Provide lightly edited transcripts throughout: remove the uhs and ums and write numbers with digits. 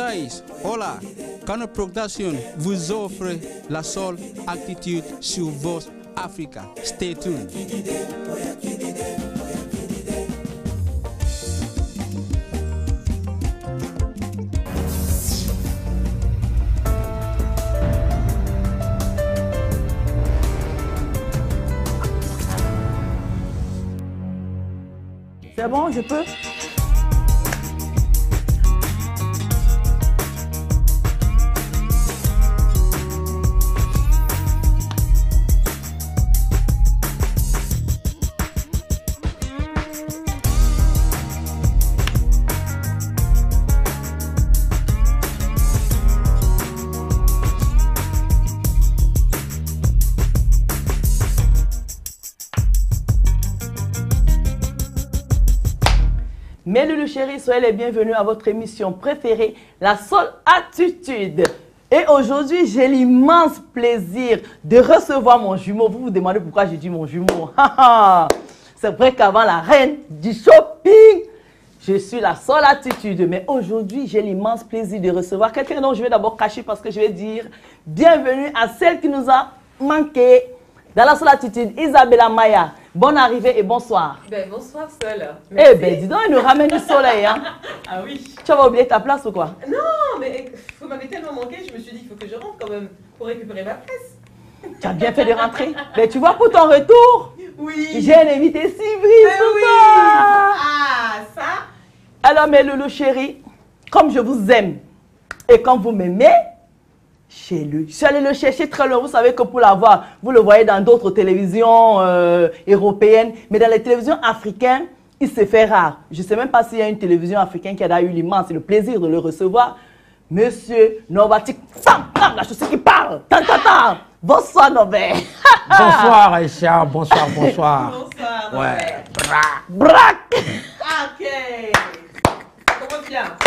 guys, hola. Kano Production vous offre la seule attitude sur Voice Africa. Stay tuned. C'est bon, je peux? Mes loulous chéris, soyez les bienvenus à votre émission préférée, La Seule Attitude. Et aujourd'hui, j'ai l'immense plaisir de recevoir mon jumeau. Vous vous demandez pourquoi j'ai dit mon jumeau. C'est vrai qu'avant la reine du shopping, je suis La Seule Attitude. Mais aujourd'hui, j'ai l'immense plaisir de recevoir quelqu'un dont je vais d'abord cacher parce que je vais dire bienvenue à celle qui nous a manqué dans La Seule Attitude, Isabella Maya. Bonne arrivée et bonsoir. Ben, bonsoir, seule. Eh ben, dis donc, il nous ramène du soleil, hein. Ah oui. Tu vas oublier ta place ou quoi? Non, mais vous m'avez tellement manqué, je me suis dit qu'il faut que je rentre quand même pour récupérer ma place. Tu as bien fait de rentrer. Mais tu vois, pour ton retour, Oui. j'ai un invité si brise pour oui. toi. Ah, ça. Alors, mes loulous chéris, comme je vous aime et comme vous m'aimez, chez lui. Je suis allée le chercher très loin. Vous savez que pour l'avoir, vous le voyez dans d'autres télévisions européennes, mais dans les télévisions africaines, il se fait rare. Je ne sais même pas s'il y a une télévision africaine qui a eu l'immense et le plaisir de le recevoir. Monsieur Norbatik, la chose qui parle. Bonsoir, Norbert. Bonsoir, Aïcha. Bonsoir, bonsoir. Bonsoir. Ouais. Braque. Ok. Comment tu vas?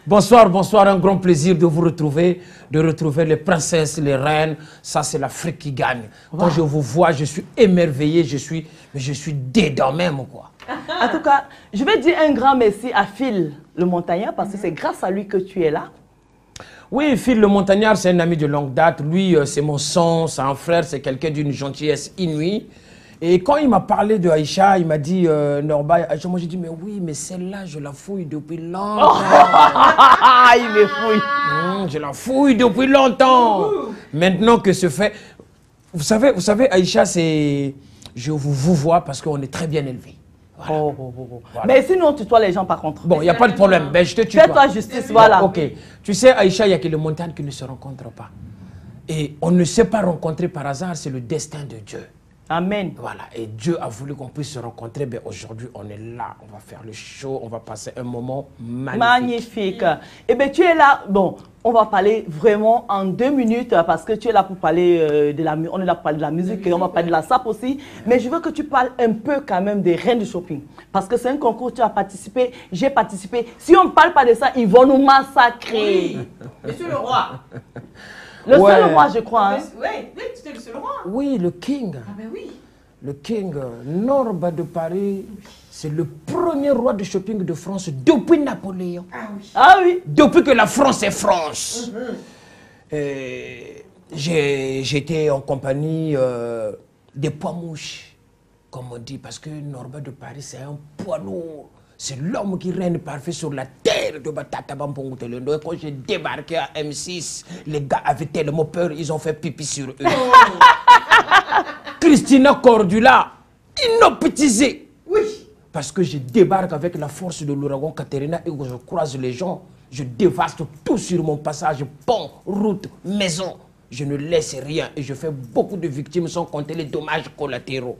Bonsoir, bonsoir. Un grand plaisir de vous retrouver, de retrouver les princesses, les reines. Ça, c'est l'Afrique qui gagne. Wow. Quand je vous vois, je suis émerveillé, je suis dedans même, quoi. En tout cas, je vais dire un grand merci à Phil le Montagnard parce que c'est grâce à lui que tu es là. Oui, Phil le Montagnard, c'est un ami de longue date. Lui, c'est mon son, c'est un frère, c'est quelqu'un d'une gentillesse inouïe. Et quand il m'a parlé de Aïcha, il m'a dit, Norba, Aïcha, moi j'ai dit, mais oui, mais celle-là, je la fouille depuis longtemps. Il me fouille. Je la fouille depuis longtemps. Maintenant que ce fait... Vous savez, Aïcha, c'est... Je vous vois parce qu'on est très bien élevés. Voilà. Voilà. Mais sinon, tu tutoies les gens par contre. Bon, il n'y a pas de problème. Ben, je te tutoie. Fais-toi justice, voilà. Ok. Tu sais, Aïcha, il y a que les montagnes qui ne se rencontrent pas. Et on ne s'est pas rencontré par hasard, c'est le destin de Dieu. Amen. Voilà, et Dieu a voulu qu'on puisse se rencontrer. Ben aujourd'hui, on est là, on va faire le show, on va passer un moment magnifique. Magnifique. Et bien, tu es là, bon, on va parler vraiment en 2 minutes parce que tu es là pour parler de la musique, on est là pour parler de la musique et on va parler de la SAP aussi. Mais je veux que tu parles un peu quand même des reines du shopping. Parce que c'est un concours, tu as participé, j'ai participé. Si on ne parle pas de ça, ils vont nous massacrer. Oui. Monsieur le roi. Le seul roi, je crois. Hein. Oui, tu étais le seul roi. Oui, le king. Ah ben oui. Le king, Norba de Paris, c'est le premier roi de shopping de France depuis Napoléon. Ah oui. Ah oui. Depuis que la France est France. J'étais en compagnie des poids mouches, comme on dit, parce que Norba de Paris, c'est un poids lourd. C'est l'homme qui règne parfait sur la terre de Batata Bampongoutelo. Et quand j'ai débarqué à M6, les gars avaient tellement peur, ils ont fait pipi sur eux. Christina Cordula, inoptisée. Oui. Parce que je débarque avec la force de l'ouragan Katerina et que je croise les gens, je dévaste tout sur mon passage, pont, route, maison. Je ne laisse rien et je fais beaucoup de victimes sans compter les dommages collatéraux.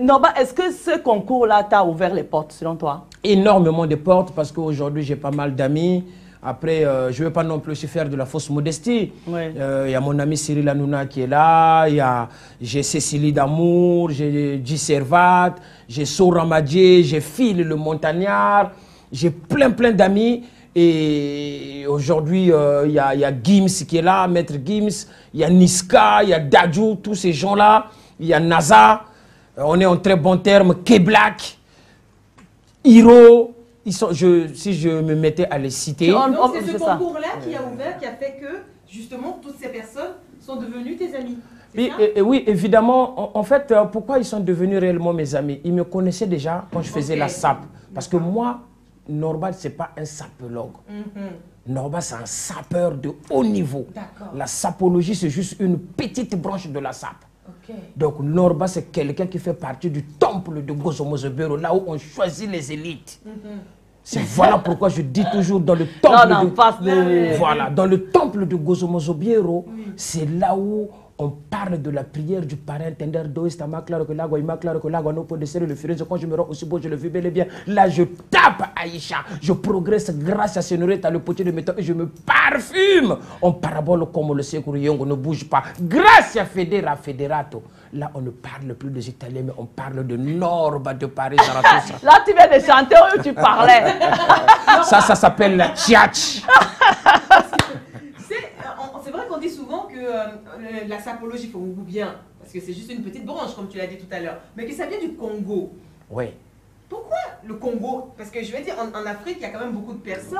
Norba, est-ce que ce concours-là t'a ouvert les portes selon toi? Énormément de portes parce qu'aujourd'hui j'ai pas mal d'amis. Après, je ne veux pas non plus faire de la fausse modestie. Il y a mon ami Cyril Hanouna qui est là, j'ai Cécilie Damour, j'ai G. Servat, j'ai Sora Madje, j'ai Phil le Montagnard, j'ai plein d'amis. Et aujourd'hui, il y a Gims qui est là, Maître Gims, il y a Niska, il y a Dadju, tous ces gens-là. Il y a NASA, on est en très bon terme, K-Black, Hiro, ils sont, si je me mettais à les citer... Donc c'est ce concours-là qui a ouvert, qui a fait que, justement, toutes ces personnes sont devenues tes amis. Oui, évidemment. En fait, pourquoi ils sont devenus réellement mes amis? Ils me connaissaient déjà quand je faisais la SAP. Parce que moi, Norba, ce n'est pas un sapologue. Norba, c'est un sapeur de haut niveau. La sapologie, c'est juste une petite branche de la SAP. Donc, Norba, c'est quelqu'un qui fait partie du temple de Gozo-Mozobero, là où on choisit les élites. Voilà pourquoi je dis toujours dans le temple dans le temple de Gozo-Mozobero, c'est là où on parle de la prière du parrain Tender d'Ouest, claro que l'agua, claro que l'agua, non peut desserrer le furieux. Quand je me rends aussi beau, je le vis bel et bien. Là, je tape Aïcha. Je progresse grâce à Senorita, le potier de métal, et je me parfume. On parabole comme le Secours Yongo ne bouge pas. Grâce à Federa, Federato. Là, on ne parle plus des Italiens, mais on parle de Norba de Paris. Là, tu viens de chanter où tu parlais. Ça s'appelle la tchatch. C'est vrai qu'on dit souvent que la sapologie, il faut bien, parce que c'est juste une petite branche, comme tu l'as dit tout à l'heure, mais que ça vient du Congo. Oui. Pourquoi le Congo? Parce que je veux dire, en Afrique, il y a quand même beaucoup de personnes,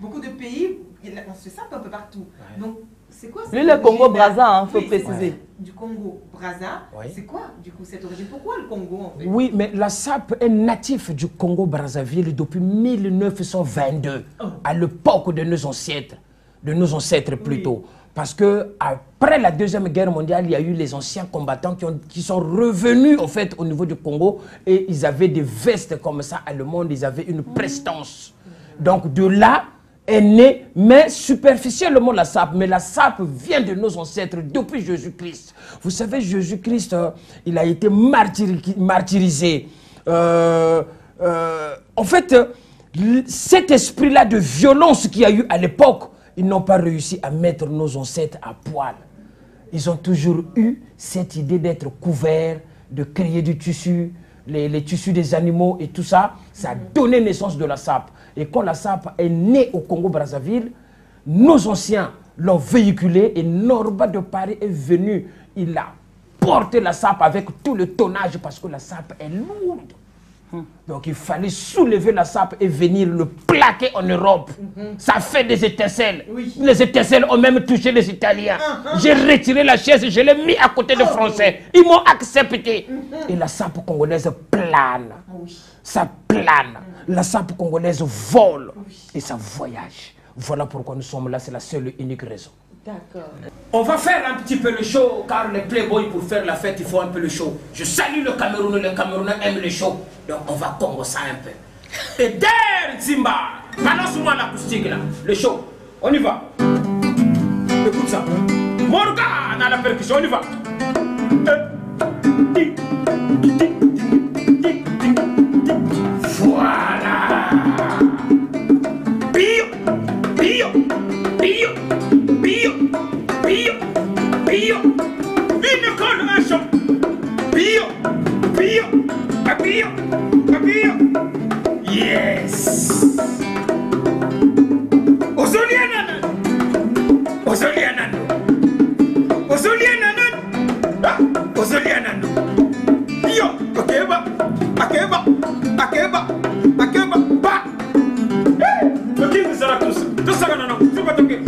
beaucoup de pays, on se sape un peu partout. Donc, c'est quoi Lui, le Congo-Brazza, il faut préciser. Du Congo-Brazza, c'est quoi, du coup, cette origine? Pourquoi le Congo, en fait? Oui, mais la SAP est natif du Congo-Brazzaville depuis 1922, à l'époque de nos ancêtres plutôt. Parce que après la Deuxième Guerre mondiale, il y a eu les anciens combattants qui sont revenus en fait au niveau du Congo et ils avaient des vestes comme ça allemandes, ils avaient une prestance. Donc de là est né, mais superficiellement la SAP. Mais la SAP vient de nos ancêtres depuis Jésus-Christ. Vous savez, Jésus-Christ, il a été martyrisé. En fait, cet esprit-là de violence qu'il y a eu à l'époque, ils n'ont pas réussi à mettre nos ancêtres à poil. Ils ont toujours eu cette idée d'être couverts, de créer du tissu, les tissus des animaux et tout ça. Ça a donné naissance de la SAP. Et quand la SAP est née au Congo-Brazzaville, nos anciens l'ont véhiculé et Norba de Paris est venu. Il a porté la SAP avec tout le tonnage parce que la SAP est lourde. Donc il fallait soulever la SAP et venir le plaquer en Europe. Ça fait des étincelles. Les étincelles ont même touché les Italiens. J'ai retiré la chaise, je l'ai mis à côté des Français. Ils m'ont accepté. Et la SAP congolaise plane. Ça plane. La SAP congolaise vole. Et ça voyage. Voilà pourquoi nous sommes là, c'est la seule et unique raison. D'accord. On va faire un petit peu le show, car les playboys, pour faire la fête, il faut un peu le show. Je salue le Cameroun, les Camerounais aiment le show. Donc on va combo ça un peu. Et der Zimba, balance-moi l'acoustique là, le show. On y va. Écoute ça. Morgan à la percussion, on y va. Voilà. Bio, bio, bio. Bio, bio, bio, une colle, un champ. Bio, bio, bio, bio. Yes. Ozolianan, Ozolianan, Ozolianan, Ozolianan. Yo, akeba, akeba, akeba, akeba, ba. Hey, le king sera tous ça non, tu vas toquer.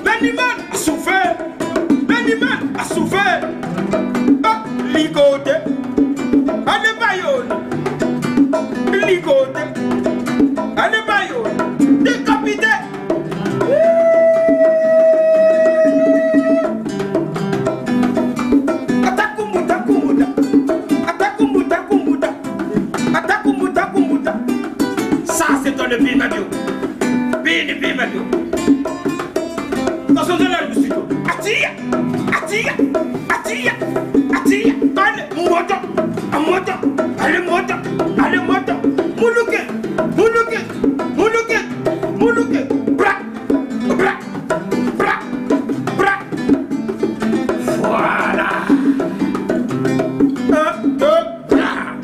L'animal a souffert, l'animal a souffert. Ah, ligoté, allez baillon, ligoté, allez baillon, décapité. Atakumuta kumuta, atakumuta kumuta, atakumuta kumuta. Ça c'est dans le Bimadio. Bimadio. Dans son élève du studio. Atia, atia, atia, atia. Allez, moto, moto, allez, moto, allez, moto. Moulouke, moulouke, moulouke, moulouke. Bra, bra, bra, bra. Voilà.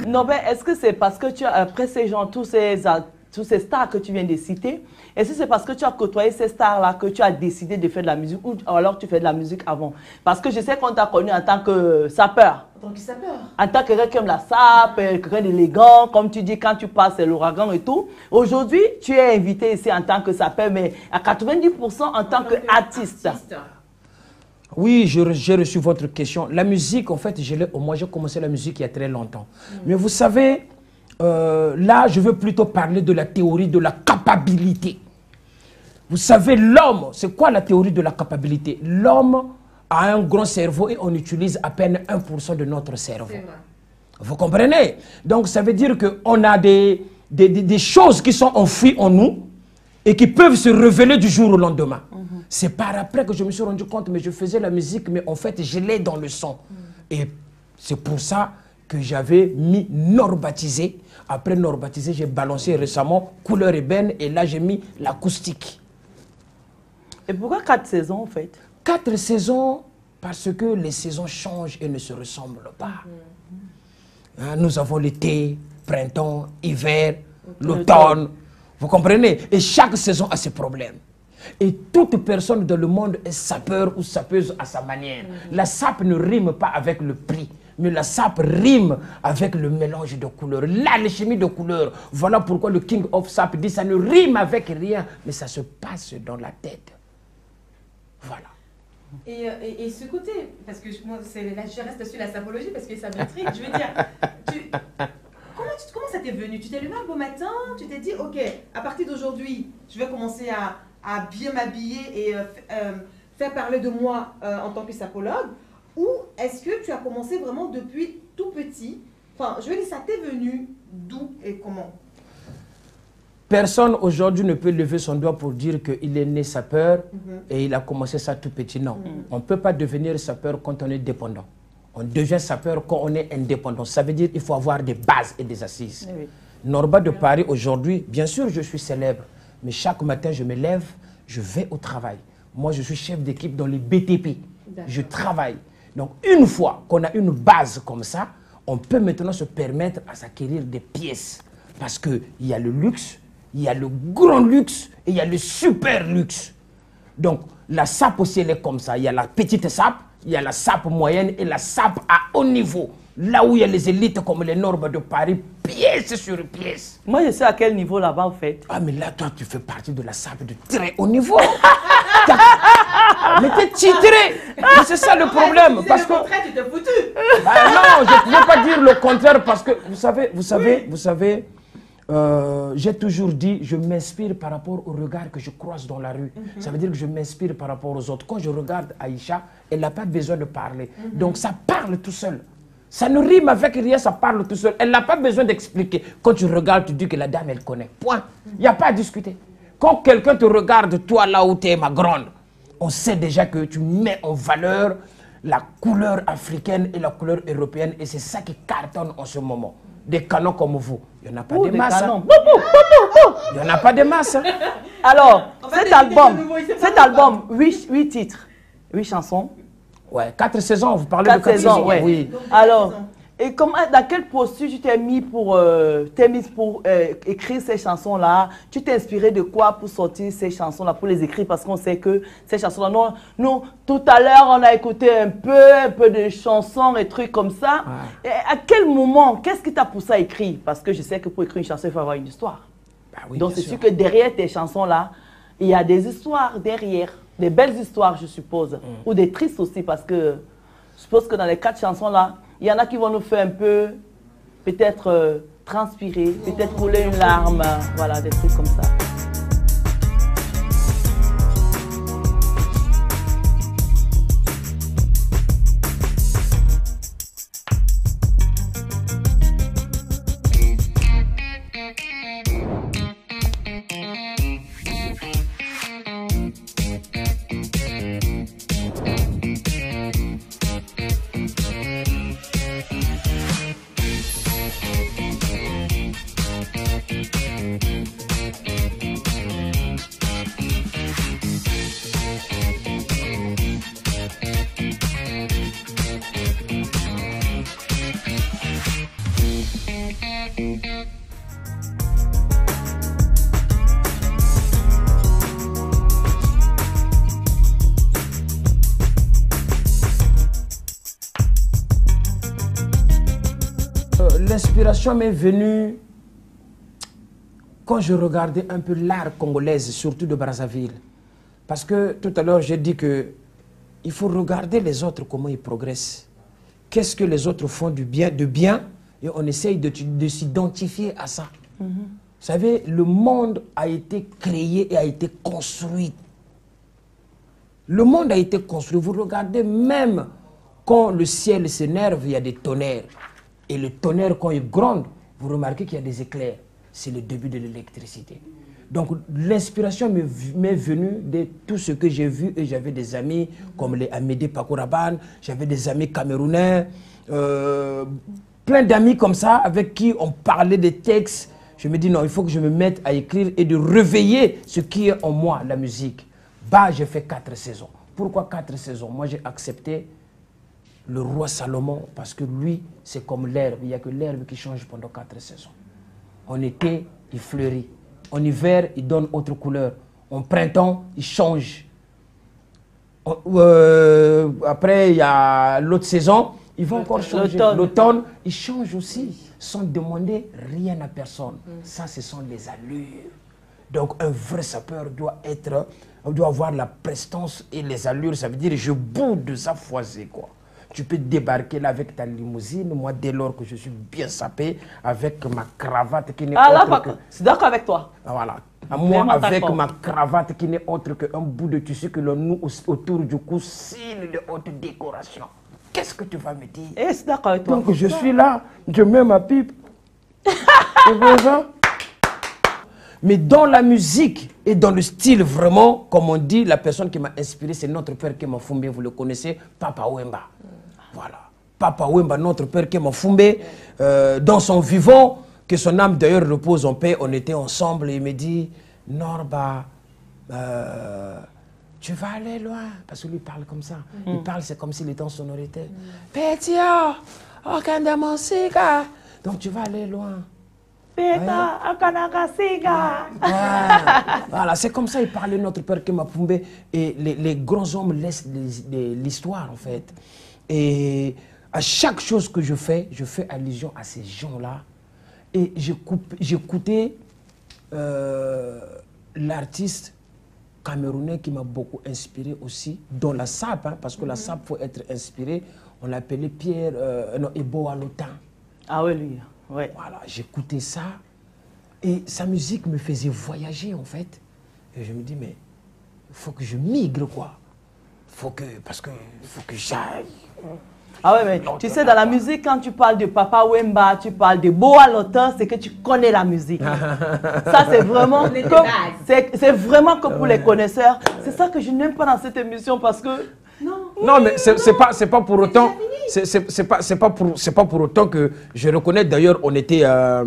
Non, mais est-ce que c'est parce que tu as, après ces gens, tous ces tous ces stars que tu viens de citer, est-ce que c'est parce que tu as côtoyé ces stars-là que tu as décidé de faire de la musique ou alors tu fais de la musique avant? Parce que je sais qu'on t'a connu en tant que sapeur. En tant que sapeur. En tant que quelqu'un qui aime la sape, quelqu'un d'élégant, comme tu dis, quand tu passes, c'est l'ouragan et tout. Aujourd'hui, tu es invité ici en tant que sapeur, mais à 90% en tant qu'artiste. Oui, j'ai reçu votre question. La musique, en fait, moi j'ai commencé la musique il y a très longtemps. Mais vous savez, là, je veux plutôt parler de la théorie de la capacité. Vous savez, l'homme, c'est quoi la théorie de la capacité? L'homme a un grand cerveau et on utilise à peine 1% de notre cerveau. Vous comprenez? Donc, ça veut dire qu'on a des choses qui sont enfouies en nous et qui peuvent se révéler du jour au lendemain. C'est par après que je me suis rendu compte, mais je faisais la musique, mais en fait, je l'ai dans le son. Et c'est pour ça que j'avais mis Nord-Baptisé. Après Nord-Baptisé, j'ai balancé récemment Couleur ébène et là, j'ai mis l'acoustique. Et pourquoi 4 saisons, en fait? 4 saisons, parce que les saisons changent et ne se ressemblent pas. Hein, nous avons l'été, printemps, hiver, l'automne. Vous comprenez? Et chaque saison a ses problèmes. Et toute personne dans le monde est sapeur ou sapeuse à sa manière. La sape ne rime pas avec le prix, mais la sape rime avec le mélange de couleurs, l'alchimie de couleurs. Voilà pourquoi le King of Sape dit ça ne rime avec rien, mais ça se passe dans la tête. Voilà. Et ce côté, parce que moi, là, je reste sur la sapologie parce que ça m'intrigue. Je veux dire, comment ça t'est venu? Tu t'es levé un beau matin, tu t'es dit, ok, à partir d'aujourd'hui, je vais commencer à bien m'habiller et faire parler de moi en tant que sapologue, ou est-ce que tu as commencé vraiment depuis tout petit? Enfin, je veux dire, ça t'est venu d'où et comment? Personne aujourd'hui ne peut lever son doigt pour dire qu'il est né sapeur et il a commencé ça tout petit. Non, on ne peut pas devenir sapeur quand on est dépendant. On devient sapeur quand on est indépendant. Ça veut dire qu'il faut avoir des bases et des assises. Oui. Norba de Paris aujourd'hui, bien sûr je suis célèbre, mais chaque matin je me lève, je vais au travail. Moi je suis chef d'équipe dans les BTP. Je travaille. Donc une fois qu'on a une base comme ça, on peut maintenant se permettre à s'acquérir des pièces. Parce qu'il y a le luxe, il y a le grand luxe et il y a le super luxe. Donc la sape aussi elle est comme ça. Il y a la petite sape, il y a la sape moyenne et la sape à haut niveau. Là où il y a les élites comme les Norba de Paris, pièce sur pièce. Moi, je sais à quel niveau là-bas, en fait. Ah, mais là, toi, tu fais partie de la sape de très haut niveau. Mais t'es titré. Mais c'est ça le problème. Parce que... tu t'es foutu. Bah, non, je ne veux pas dire le contraire parce que, vous savez, j'ai toujours dit, je m'inspire par rapport au regard que je croise dans la rue. Ça veut dire que je m'inspire par rapport aux autres. Quand je regarde Aïcha, elle n'a pas besoin de parler. Donc ça parle tout seul. Ça ne rime avec rien, ça parle tout seul. Elle n'a pas besoin d'expliquer. Quand tu regardes, tu dis que la dame, elle connaît. Point. Il n'y a pas à discuter. Quand quelqu'un te regarde, toi là où tu es, ma grande, on sait déjà que tu mets en valeur la couleur africaine et la couleur européenne. Et c'est ça qui cartonne en ce moment. Des canons comme vous. Il n'y en a pas de masse. Il n'y en a pas de masse. Alors, cet album, 8 titres, 8 chansons. Ouais, 4 saisons, vous parlez 4 de 4 saisons. Ouais. Oui. Alors, et dans quelle posture tu t'es mis pour écrire ces chansons-là? Tu t'es inspiré de quoi pour sortir ces chansons-là, pour les écrire? Parce qu'on sait que ces chansons-là, nous, tout à l'heure, on a écouté un peu de chansons et trucs comme ça. Ouais. Et à quel moment, qu'est-ce qui t'a poussé à écrire? Parce que je sais que pour écrire une chanson, il faut avoir une histoire. Bah oui, donc c'est sûr que derrière tes chansons-là, il y a des histoires derrière. Des belles histoires, je suppose. Ou des tristes aussi, parce que je suppose que dans les 4 chansons-là, il y en a qui vont nous faire un peu, peut-être transpirer, peut-être rouler une larme, voilà, des trucs comme ça. L'inspiration m'est venue quand je regardais un peu l'art congolaise, surtout de Brazzaville. Parce que tout à l'heure, j'ai dit que il faut regarder les autres, comment ils progressent. Qu'est-ce que les autres font de bien, et on essaye de s'identifier à ça. Vous savez, le monde a été créé et a été construit. Le monde a été construit. Vous regardez, même quand le ciel s'énerve, il y a des tonnerres. Et le tonnerre, quand il gronde, vous remarquez qu'il y a des éclairs. C'est le début de l'électricité. Donc l'inspiration m'est venue de tout ce que j'ai vu, et j'avais des amis comme les Amédée Pakouraban, j'avais des amis camerounais, plein d'amis comme ça avec qui on parlait des textes. Je me dis non, il faut que je me mette à écrire et de réveiller ce qui est en moi, la musique. Bah, j'ai fait 4 saisons. Pourquoi 4 saisons? Moi, j'ai accepté le roi Salomon parce que lui, c'est comme l'herbe. Il n'y a que l'herbe qui change pendant 4 saisons. En été, il fleurit. En hiver, il donne autre couleur. En printemps, il change. Après, il y a l'autre saison, il va encore changer. L'automne, il change aussi, sans demander rien à personne. Ça, ce sont les allures. Donc, un vrai sapeur doit avoir la prestance et les allures. Ça veut dire, je boude de sa foisée, quoi. Tu peux débarquer là avec ta limousine, moi dès lors que je suis bien sapé, avec ma cravate qui n'est autre que... C'est d'accord avec toi. Voilà. Moi avec ma cravate qui n'est autre qu'un bout de tissu que l'on noue autour du cou, signe de haute décoration. Qu'est-ce que tu vas me dire? Et c'est d'accord avec toi. Donc je suis là, je mets ma pipe. Mais dans la musique et dans le style vraiment, comme on dit, la personne qui m'a inspiré, c'est notre père Kéma Foumbé, vous le connaissez, Papa Wemba. Voilà. Papa Wemba, notre père Kéma Foumbé, dans son vivant, que son âme d'ailleurs repose en paix, on était ensemble et il me dit, Norba, tu vas aller loin. Parce que lui parle comme ça. Il parle, c'est comme s'il était en sonorité. Petit, aucun de mon cigare. Donc tu vas aller loin. Voilà, c'est comme ça il parlait notre père Kéma Foumbé. Et les grands hommes laissent l'histoire en fait. Et à chaque chose que je fais allusion à ces gens-là. Et j'écoutais l'artiste camerounais qui m'a beaucoup inspiré aussi, dans la SAP, hein, parce que la SAP, il faut être inspiré. On l'appelait Pierre Ebo Alotin. Ah oui, lui. Ouais. Voilà, j'écoutais ça et sa musique me faisait voyager en fait. Et je me dis, mais il faut que je migre quoi. Parce qu'il faut que j'aille. Ah ouais, mais tu sais, dans la musique, quand tu parles de Papa Wemba, tu parles de Boa Lotin, c'est que tu connais la musique. Ça, c'est vraiment, c'est vraiment que pour les connaisseurs. C'est ça que je n'aime pas dans cette émission parce que... Non, mais c'est pas pour autant... C'est pas pour autant que je reconnais. D'ailleurs, on était à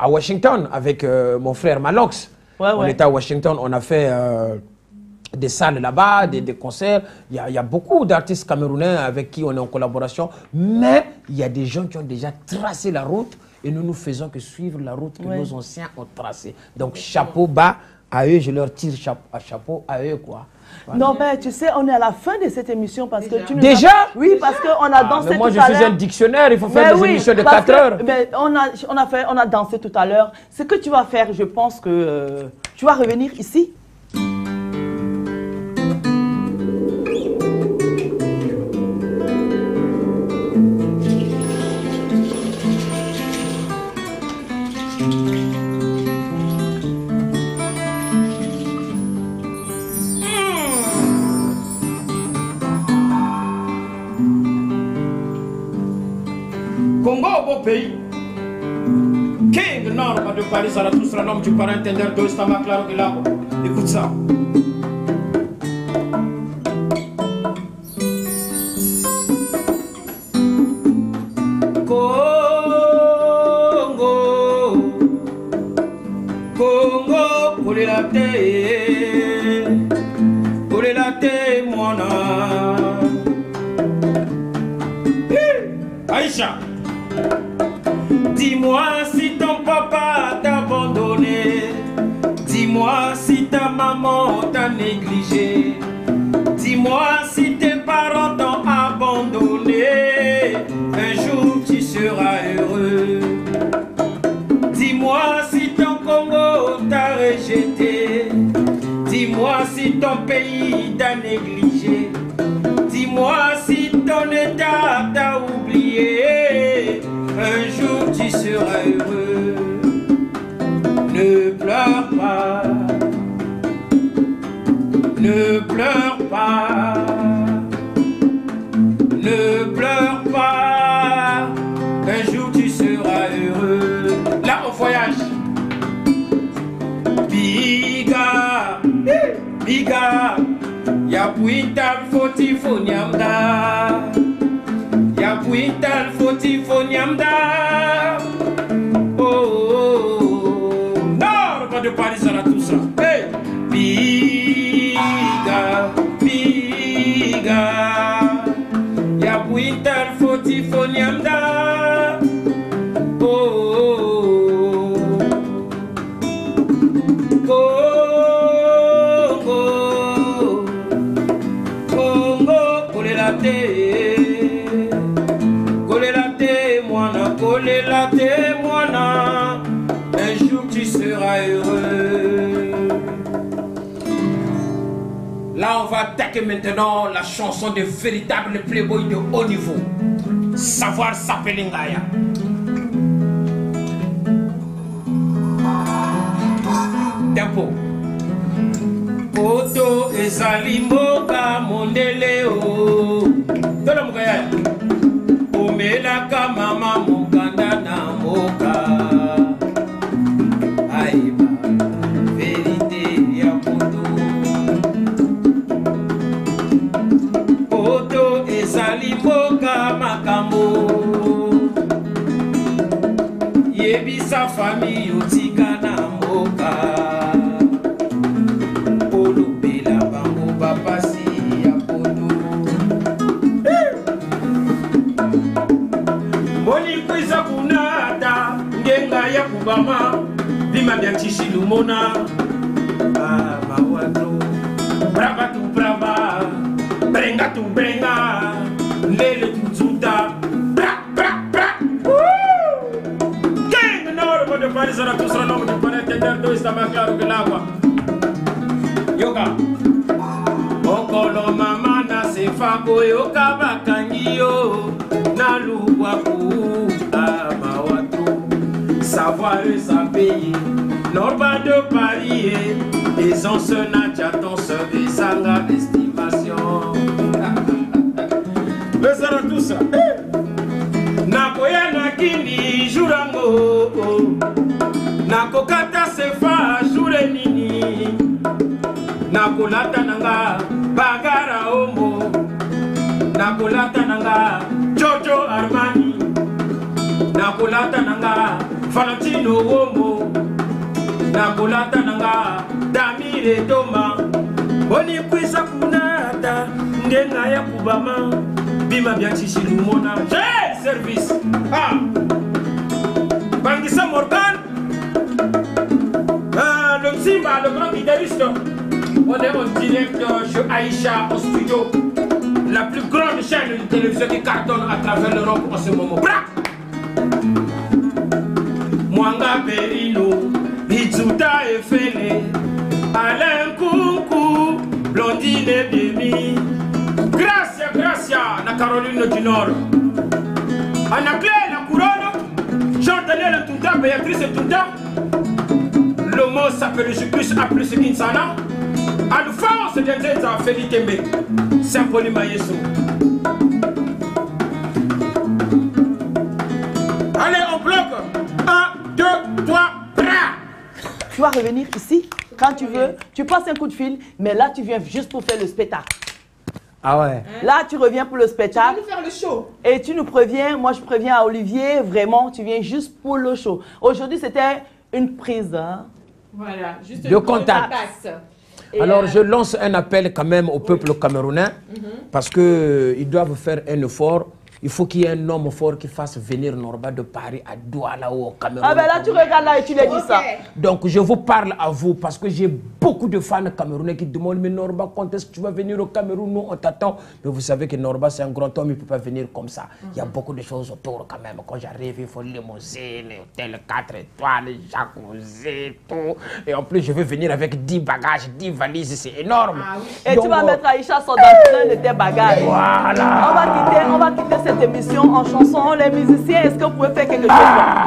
Washington avec mon frère Malox. On était à Washington, on a fait des salles là-bas, des concerts. Il y a beaucoup d'artistes camerounais avec qui on est en collaboration. Mais il y a des gens qui ont déjà tracé la route et nous ne faisons que suivre la route que nos anciens ont tracée. Donc, chapeau bas à eux, je leur tire chapeau à eux, quoi. Voilà. Non, mais tu sais, on est à la fin de cette émission parce que tu nous Déjà Oui, parce qu'on a dansé tout à l'heure. Moi, je suis un dictionnaire, il faut faire des émissions de 4 heures. Mais on a dansé tout à l'heure. Ce que tu vas faire, je pense que tu vas revenir ici. Congo au beau pays. King Nord de Paris à la tous l'homme du parent intendeur de Stama Claro de Lago. Écoute ça. Congo pour les latés, mon âme. Aïcha. Dis-moi si ton papa t'a abandonné. Dis-moi si ta maman t'a négligé. Dis-moi si tes parents t'ont abandonné. Un jour tu seras heureux. ton pays t'a négligé. Dis-moi si ton état t'a oublié. Un jour tu seras heureux. Ne pleure pas. Ne pleure pas. Ne pleure pas. Un jour tu seras heureux. Là on voyage. Biga, biga, ya puital foti fonyamda, ya puital foti fonyamda. Oh, oh, oh. Non, pas de Paris à la tout ça. Hey, biga, biga, ya puital foti fonyamda. Oh, oh, oh. Un jour tu seras heureux. Là on va attaquer maintenant la chanson des véritables playboys de haut niveau. Savoir s'appeler Ngaya. Tempo. Oto ezali moka mondele o. Tolo Ngaya. Omelaka mama mokanda na moka. Aiba vérité ya poto. Oto ezali moka makambo. Yebisa famille otika na moka. Olobela bango bapasi ya poto. Moni kuisa kunata ngenga ya kubama bima bya chishilumona. Ah mawazo brava tu brava brenga tu brenga lele tu zuta bra bra bra. King no de Paris a tous los nombres para entender todo está más claro que el agua. Yoga okolo mama na sefa koyoka bakangio na lubwaku amawatro. Savoir s'appayer, non pas de parier. Les anciens j'attends ce desanga estimation. Mais ça tout ça. Nakoya nakini jurango. Nakokata sefa jure nini. Nakolata nanga bagara homo. Nakolata nanga Giorgio Armani. Nakolata nanga Valentino Uomo. Nakolata nanga Damire Toma. Boni kwisa kunata ngenga ya kubama bima bya chishilumona. J'ai service. Ah. Bangisa Morgan. Le Msimba, le grand guitariste. On est en direct chez Aïcha au studio. La plus grande chaîne de télévision qui cartonne à travers l'Europe en ce moment. Bra! Mwanga Perino, Itzuta Efele, Alain Kunku, Blondine Biemi. Gracia, Gracia, na Caroline du Nord. Anaclé, la couronne, Jean-Daniel Tunta, Béatrice Tunta. Le mot s'appelle Jucus A plus Kinsana. Alphonse Denzenza Felitembe. Symphonie Mayeso. Allez, on bloque. 1, 2, 3, bra. Tu vas revenir ici quand tu veux. Tu passes un coup de fil, mais là, tu viens juste pour faire le spectacle. Ah ouais. Là, tu reviens pour le spectacle. Tu vas nous faire le show. Et tu nous préviens, moi je préviens à Olivier, vraiment, tu viens juste pour le show. Aujourd'hui, c'était une prise. Hein? Voilà, juste de contact. Et alors, je lance un appel quand même au peuple camerounais, parce qu'ils doivent faire un effort. Il faut qu'il y ait un homme fort qui fasse venir Norba de Paris à Douala ou au Cameroun. Ah ben là, tu regardes là et tu lui dis ça. Donc, je vous parle à vous parce que j'ai beaucoup de fans camerounais qui demandent, mais Norba, quand est-ce que tu vas venir au Cameroun? Nous, on t'attend. Mais vous savez que Norba, c'est un grand homme, il ne peut pas venir comme ça. Il y a beaucoup de choses autour quand même. Quand j'arrive, il faut limousine, hôtel 4 étoiles, jacuzzi, tout. Et en plus, je veux venir avec 10 bagages, 10 valises, c'est énorme. Et donc, tu vas mettre Aïcha sur dans plein de tes bagages. Voilà. On va quitter cette émission en chanson. Les musiciens, est-ce que vous pouvez faire quelque chose?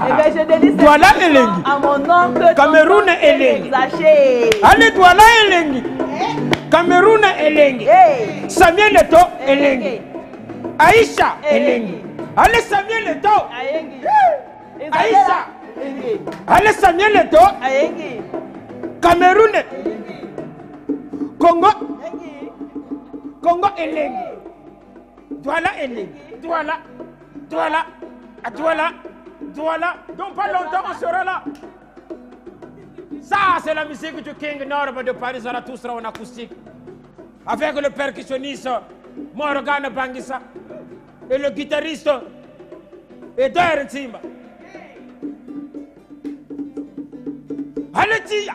Eh bien, je dédie cette Douala émission Elengi. à mon oncle Cameroun Elengi. Allez, Douala Elengi. Cameroun Elengi. Samuel Eto Elengi. Aïcha Elengi. Allez, Samuel Eto. Aïcha. Allez, Samuel Eto. Cameroun. Congo. Congo Elengi. Douala Elengi. Douala. Donc pas longtemps on sera là. Ça c'est la musique du King Norba de Paris Zarathustra en acoustique. Avec le percussionniste Morgan Bangissa et le guitariste Eder Timba. Allez Tia.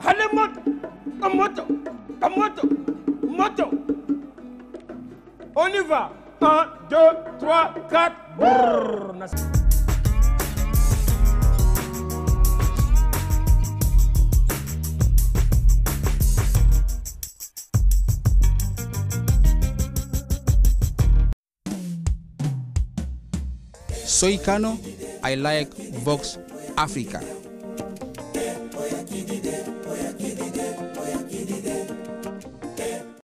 Allez moto. On y va. 1, 2, 3, 4. Brrr. Soy Kano, I like Vox Africa.